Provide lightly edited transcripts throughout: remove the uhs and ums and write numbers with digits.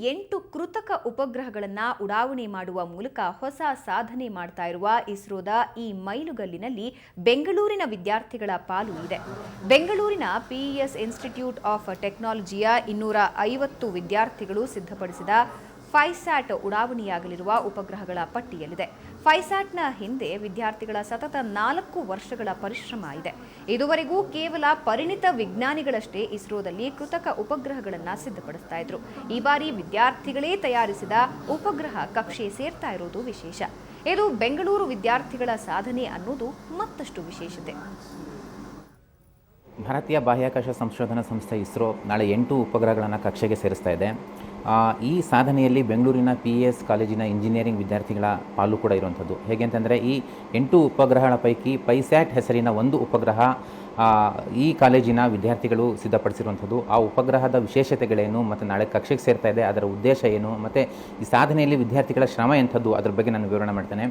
8 ಕೃತಕ ಉಪಗ್ರಹಗಳನ್ನು ಉಡಾವಣೆ ಮಾಡುವ ಮೂಲಕ ಹೊಸ ಸಾಧನೆ ಮಾಡ್ತಾ ಇರುವ ಇಸ್ರೋದ ಈ ಮೈಲುಗಲ್ಲಿನಲ್ಲಿ ಬೆಂಗಳೂರಿನ ವಿದ್ಯಾರ್ಥಿಗಳ ಪಾಲು ಇದೆ. ಬೆಂಗಳೂರಿನ ಪಿಇಎಸ್ ಇನ್ಸ್ಟಿಟ್ಯೂಟ್ ಆಫ್ ಟೆಕ್ನಾಲಜಿಯ 250 ವಿದ್ಯಾರ್ಥಿಗಳು ಸಿದ್ಧಪಡಿಸಿದ ಫೈಸ್ಯಾಟ್ ಉಡಾವಣೆಯಾಗಲಿರುವ ಉಪಗ್ರಹಗಳ ಪಟ್ಟಿಯಲ್ಲಿದೆ. ಫೈಸ್ಯಾಟ್ನ ಹಿಂದೆ ವಿದ್ಯಾರ್ಥಿಗಳ ಸತತ 4 ವರ್ಷಗಳ ಪರಿಶ್ರಮ ಇದೆ. ಇದುವರೆಗೂ ಕೇವಲ ಪರಿಣಿತ ವಿಜ್ಞಾನಿಗಳಷ್ಟೇ ಇಸ್ರೋದಲ್ಲಿ ಕೃತಕ ಉಪಗ್ರಹಗಳನ್ನು ಸಿದ್ಧಪಡಿಸ್ತಾ ಇದ್ರು. ಈ ಬಾರಿ ವಿದ್ಯಾರ್ಥಿಗಳೇ ತಯಾರಿಸಿದ ಉಪಗ್ರಹ ಕಕ್ಷೆ ಸೇರ್ತಾ ಇರೋದು ವಿಶೇಷ. ಇದು ಬೆಂಗಳೂರು ವಿದ್ಯಾರ್ಥಿಗಳ ಸಾಧನೆ ಅನ್ನೋದು ಮತ್ತಷ್ಟು ವಿಶೇಷತೆ. ಭಾರತೀಯ ಬಾಹ್ಯಾಕಾಶ ಸಂಶೋಧನಾ ಸಂಸ್ಥೆ ಇಸ್ರೋ ನಾಳೆ 8 ಉಪಗ್ರಹಗಳನ್ನು ಕಕ್ಷೆಗೆ ಸೇರಿಸ್ತಾ ಇದೆ. ಈ ಸಾಧನೆಯಲ್ಲಿ ಬೆಂಗಳೂರಿನ ಪಿಇಎಸ್ ಕಾಲೇಜಿನ ಇಂಜಿನಿಯರಿಂಗ್ ವಿದ್ಯಾರ್ಥಿಗಳ ಪಾಲು ಕೂಡ ಇರುವಂಥದ್ದು. ಹೇಗೆ ಅಂತಂದರೆ ಈ 8 ಉಪಗ್ರಹಗಳ ಪೈಕಿ ಫೈಸ್ಯಾಟ್ ಹೆಸರಿನ ಒಂದು ಉಪಗ್ರಹ ಈ ಕಾಲೇಜಿನ ವಿದ್ಯಾರ್ಥಿಗಳು ಸಿದ್ಧಪಡಿಸಿರುವಂಥದ್ದು. ಆ ಉಪಗ್ರಹದ ವಿಶೇಷತೆಗಳೇನು ಮತ್ತು ನಾಳೆ ಕಕ್ಷೆಗೆ ಸೇರ್ತಾ ಇದೆ, ಅದರ ಉದ್ದೇಶ ಏನು ಮತ್ತು ಈ ಸಾಧನೆಯಲ್ಲಿ ವಿದ್ಯಾರ್ಥಿಗಳ ಶ್ರಮ ಎಂಥದ್ದು, ಅದರ ಬಗ್ಗೆ ನಾನು ವಿವರಣೆ ಮಾಡ್ತೇನೆ.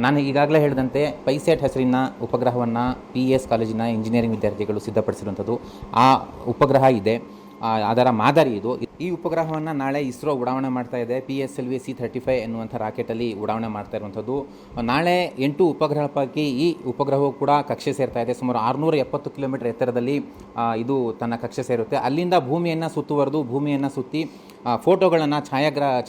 ನಾನು ಈಗಾಗಲೇ ಹೇಳಿದಂತೆ ಫೈಸ್ಯಾಟ್ ಹೆಸರಿನ ಉಪಗ್ರಹವನ್ನು ಪಿಇಎಸ್ ಕಾಲೇಜಿನ ಇಂಜಿನಿಯರಿಂಗ್ ವಿದ್ಯಾರ್ಥಿಗಳು ಸಿದ್ಧಪಡಿಸಿರುವಂಥದ್ದು. ಆ ಉಪಗ್ರಹ ಇದೆ, ಅದರ ಮಾದರಿ ಇದು. ಈ ಉಪಗ್ರಹವನ್ನು ನಾಳೆ ಇಸ್ರೋ ಉಡಾವಣೆ ಮಾಡ್ತಾ ಇದೆ. PSLV C-35 ಎನ್ನುವಂಥ ರಾಕೆಟಲ್ಲಿ ಉಡಾವಣೆ ಮಾಡ್ತಾ ಇರುವಂಥದ್ದು. ನಾಳೆ 8 ಉಪಗ್ರಹಗಳ ಪೈಕಿ ಈ ಉಪಗ್ರಹವು ಕೂಡ ಕಕ್ಷೆ ಸೇರ್ತಾ ಇದೆ. ಸುಮಾರು 670 ಕಿಲೋಮೀಟರ್ ಎತ್ತರದಲ್ಲಿ ಇದು ತನ್ನ ಕಕ್ಷೆ ಸೇರುತ್ತೆ. ಅಲ್ಲಿಂದ ಭೂಮಿಯನ್ನು ಸುತ್ತುವರೆದು ಭೂಮಿಯನ್ನು ಸುತ್ತಿ ಫೋಟೋಗಳನ್ನು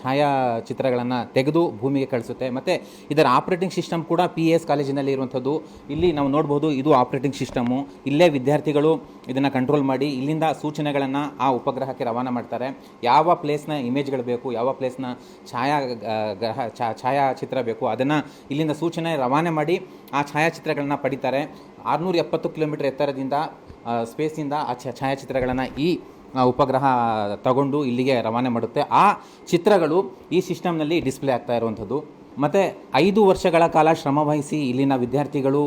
ಛಾಯಾಚಿತ್ರಗಳನ್ನು ತೆಗೆದು ಭೂಮಿಗೆ ಕಳಿಸುತ್ತೆ. ಮತ್ತು ಇದರ ಆಪ್ರೇಟಿಂಗ್ ಸಿಸ್ಟಮ್ ಕೂಡ PIS ಕಾಲೇಜಿನಲ್ಲಿ ಇರುವಂಥದ್ದು. ಇಲ್ಲಿ ನಾವು ನೋಡ್ಬೋದು, ಇದು ಆಪ್ರೇಟಿಂಗ್ ಸಿಸ್ಟಮು. ಇಲ್ಲೇ ವಿದ್ಯಾರ್ಥಿಗಳು ಇದನ್ನು ಕಂಟ್ರೋಲ್ ಮಾಡಿ ಇಲ್ಲಿಂದ ಸೂಚನೆಗಳನ್ನು ಆ ಉಪಗ್ರಹಕ್ಕೆ ರವಾನೆ ಮಾಡ್ತಾರೆ. ಯಾವ ಪ್ಲೇಸ್ನ ಇಮೇಜ್ಗಳು ಬೇಕು, ಯಾವ ಪ್ಲೇಸ್ನ ಛಾಯಾಚಿತ್ರ ಬೇಕು, ಅದನ್ನು ಇಲ್ಲಿಂದ ಸೂಚನೆ ರವಾನೆ ಮಾಡಿ ಆ ಛಾಯಾಚಿತ್ರಗಳನ್ನು ಪಡಿತಾರೆ. 670 ಕಿಲೋಮೀಟರ್ ಎತ್ತರದಿಂದ ಸ್ಪೇಸಿಂದ ಆ ಛಾಯಾಚಿತ್ರಗಳನ್ನು ಈ ಉಪಗ್ರಹ ತಗೊಂಡು ಇಲ್ಲಿಗೆ ರವಾನೆ ಮಾಡುತ್ತೆ. ಆ ಚಿತ್ರಗಳು ಈ ಸಿಸ್ಟಮ್ನಲ್ಲಿ ಡಿಸ್ಪ್ಲೇ ಆಗ್ತಾ ಇರುವಂಥದ್ದು. ಮತ್ತು 5 ವರ್ಷಗಳ ಕಾಲ ಶ್ರಮವಹಿಸಿ ಇಲ್ಲಿನ ವಿದ್ಯಾರ್ಥಿಗಳು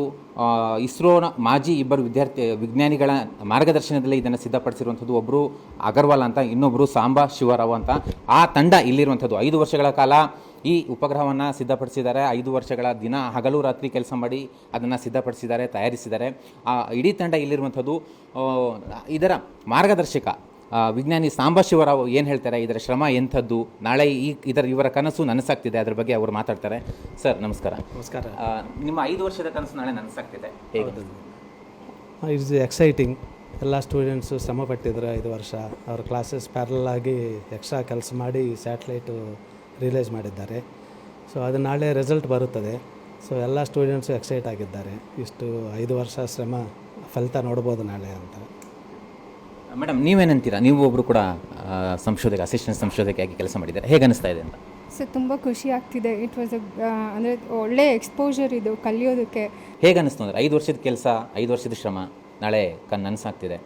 ಇಸ್ರೋನ ಮಾಜಿ 2 ವಿಜ್ಞಾನಿಗಳ ಮಾರ್ಗದರ್ಶನದಲ್ಲಿ ಇದನ್ನು ಸಿದ್ಧಪಡಿಸಿರುವಂಥದ್ದು. ಒಬ್ಬರು ಅಗರ್ವಾಲ್ ಅಂತ, ಇನ್ನೊಬ್ಬರು ಸಾಂಬಾ ಶಿವರಾವ್ ಅಂತ. ಆ ತಂಡ ಇಲ್ಲಿರುವಂಥದ್ದು 5 ವರ್ಷಗಳ ಕಾಲ ಈ ಉಪಗ್ರಹವನ್ನು ಸಿದ್ಧಪಡಿಸಿದ್ದಾರೆ. 5 ವರ್ಷಗಳ ದಿನ ಹಗಲು ರಾತ್ರಿ ಕೆಲಸ ಮಾಡಿ ಅದನ್ನು ಸಿದ್ಧಪಡಿಸಿದ್ದಾರೆ, ತಯಾರಿಸಿದ್ದಾರೆ. ಆ ಇಡೀ ತಂಡ ಇಲ್ಲಿರುವಂಥದ್ದು. ಇದರ ಮಾರ್ಗದರ್ಶಕ ವಿಜ್ಞಾನಿ ಸಾಂಬಾ ಶಿವರಾವ್ ಏನು ಹೇಳ್ತಾರೆ, ಇದರ ಶ್ರಮ ಎಂಥದ್ದು, ನಾಳೆ ಇವರ ಕನಸು ನನಸಾಗ್ತಿದೆ, ಅದ್ರ ಬಗ್ಗೆ ಅವರು ಮಾತಾಡ್ತಾರೆ. ಸರ್ ನಮಸ್ಕಾರ. ನಮಸ್ಕಾರ. ನಿಮ್ಮ 5 ವರ್ಷದ ಕನಸು ನಾಳೆ ನನಸಾಗ್ತಿದೆ, ಹೇಗೆ? It's exciting. ಎಲ್ಲ ಸ್ಟೂಡೆಂಟ್ಸು ಶ್ರಮ ಪಟ್ಟಿದ್ರು 5 ವರ್ಷ. ಅವ್ರ ಕ್ಲಾಸಸ್ ಪ್ಯಾರಲ್ ಆಗಿ ಎಕ್ಸ್ಟ್ರಾ ಕೆಲಸ ಮಾಡಿ ಸ್ಯಾಟಲೈಟು ರಿಲೀಸ್ ಮಾಡಿದ್ದಾರೆ. ಸೊ ಅದು ನಾಳೆ ರಿಸಲ್ಟ್ ಬರುತ್ತದೆ. ಸೊ ಎಲ್ಲ ಸ್ಟೂಡೆಂಟ್ಸು ಎಕ್ಸೈಟ್ ಆಗಿದ್ದಾರೆ. ಇಷ್ಟು 5 ವರ್ಷ ಶ್ರಮ ಫಲಿತ ನೋಡ್ಬೋದು ನಾಳೆ ಅಂತ. ಮೇಡಮ್ ನೀವೇನಂತೀರಾ? ನೀವು ಒಬ್ಬರು ಕೂಡ ಅಸಿಸ್ಟೆಂಟ್ ಸಂಶೋಧಕಿಯಾಗಿ ಕೆಲಸ ಮಾಡಿದ್ದಾರೆ, ಹೇಗೆ ಅನಿಸ್ತಾ ಇದೆ ಅಂತ? ಸರ್ ತುಂಬ ಖುಷಿ ಆಗ್ತಿದೆ. ಇಟ್ ವಾಸ್ ಅಂದರೆ ಒಳ್ಳೆ ಎಕ್ಸ್ಪೋಜರ್ ಇದು ಕಲಿಯೋದಕ್ಕೆ. ಹೇಗೆ ಅನಿಸ್ತು ಅಂದರೆ 5 ವರ್ಷದ ಕೆಲಸ, 5 ವರ್ಷದ ಶ್ರಮ ನಾಳೆ ನನಸಾಗ್ತಿದೆ,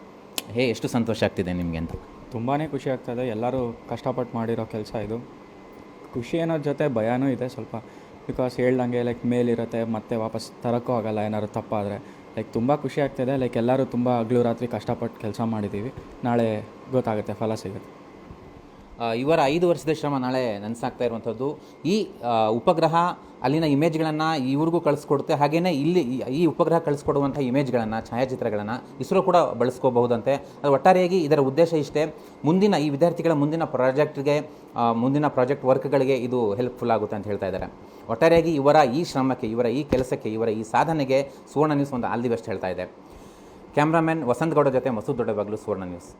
ಎಷ್ಟು ಸಂತೋಷ ಆಗ್ತಿದೆ ನಿಮಗೆ ಅಂತ? ತುಂಬಾ ಖುಷಿ ಆಗ್ತಾಯಿದೆ. ಎಲ್ಲರೂ ಕಷ್ಟಪಟ್ಟು ಮಾಡಿರೋ ಕೆಲಸ ಇದು. ಖುಷಿ ಅನ್ನೋದ್ರ ಜೊತೆ ಭಯನೂ ಇದೆ ಸ್ವಲ್ಪ. ಬಿಕಾಸ್ ಹೇಳ್ದಂಗೆ ಮೇಲಿರುತ್ತೆ, ಮತ್ತೆ ವಾಪಸ್ ತರೋಕ್ಕೂ ಆಗೋಲ್ಲ ಏನಾದ್ರು ತಪ್ಪಾದರೆ. ತುಂಬ ಖುಷಿ ಆಗ್ತಾಯಿದೆ. ಎಲ್ಲರೂ ತುಂಬ ಹಗಲು ರಾತ್ರಿ ಕಷ್ಟಪಟ್ಟು ಕೆಲಸ ಮಾಡಿದ್ದೀವಿ. ನಾಳೆ ಗೊತ್ತಾಗುತ್ತೆ, ಫಲ ಸಿಗುತ್ತೆ. ಇವರ 5 ವರ್ಷದ ಶ್ರಮ ನಾಳೆ ನನಸಾಗ್ತಾ ಇರುವಂಥದ್ದು. ಈ ಉಪಗ್ರಹ ಅಲ್ಲಿನ ಇಮೇಜ್ಗಳನ್ನು ಇವ್ರಿಗೂ ಕಳಿಸ್ಕೊಡುತ್ತೆ. ಹಾಗೆಯೇ ಇಲ್ಲಿ ಈ ಉಪಗ್ರಹ ಕಳಿಸ್ಕೊಡುವಂಥ ಇಮೇಜ್ಗಳನ್ನು, ಛಾಯಾಚಿತ್ರಗಳನ್ನು ಇಸ್ರೋ ಕೂಡ ಬಳಸ್ಕೋಬಹುದಂತೆ. ಅದು ಒಟ್ಟಾರೆಯಾಗಿ ಇದರ ಉದ್ದೇಶ ಇಷ್ಟೇ, ಈ ವಿದ್ಯಾರ್ಥಿಗಳ ಮುಂದಿನ ಪ್ರಾಜೆಕ್ಟ್ ವರ್ಕ್ಗಳಿಗೆ ಇದು ಹೆಲ್ಪ್ಫುಲ್ ಆಗುತ್ತೆ ಅಂತ ಹೇಳ್ತಾ ಇದ್ದಾರೆ. ಒಟ್ಟಾರೆಯಾಗಿ ಇವರ ಈ ಶ್ರಮಕ್ಕೆ, ಇವರ ಈ ಕೆಲಸಕ್ಕೆ, ಇವರ ಈ ಸಾಧನೆಗೆ ಸುವರ್ಣ ನ್ಯೂಸ್ ಒಂದು ಆಲ್ ದಿ ಬೆಸ್ಟ್ ಹೇಳ್ತಾ ಇದೆ. ಕ್ಯಾಮ್ರಾಮನ್ ವಸಂತ್ ಗೌಡ ಜೊತೆ ಮಸೂದ್ ದೊಡ್ಡಬಾಗ್ಲು, ಸುವರ್ಣ ನ್ಯೂಸ್.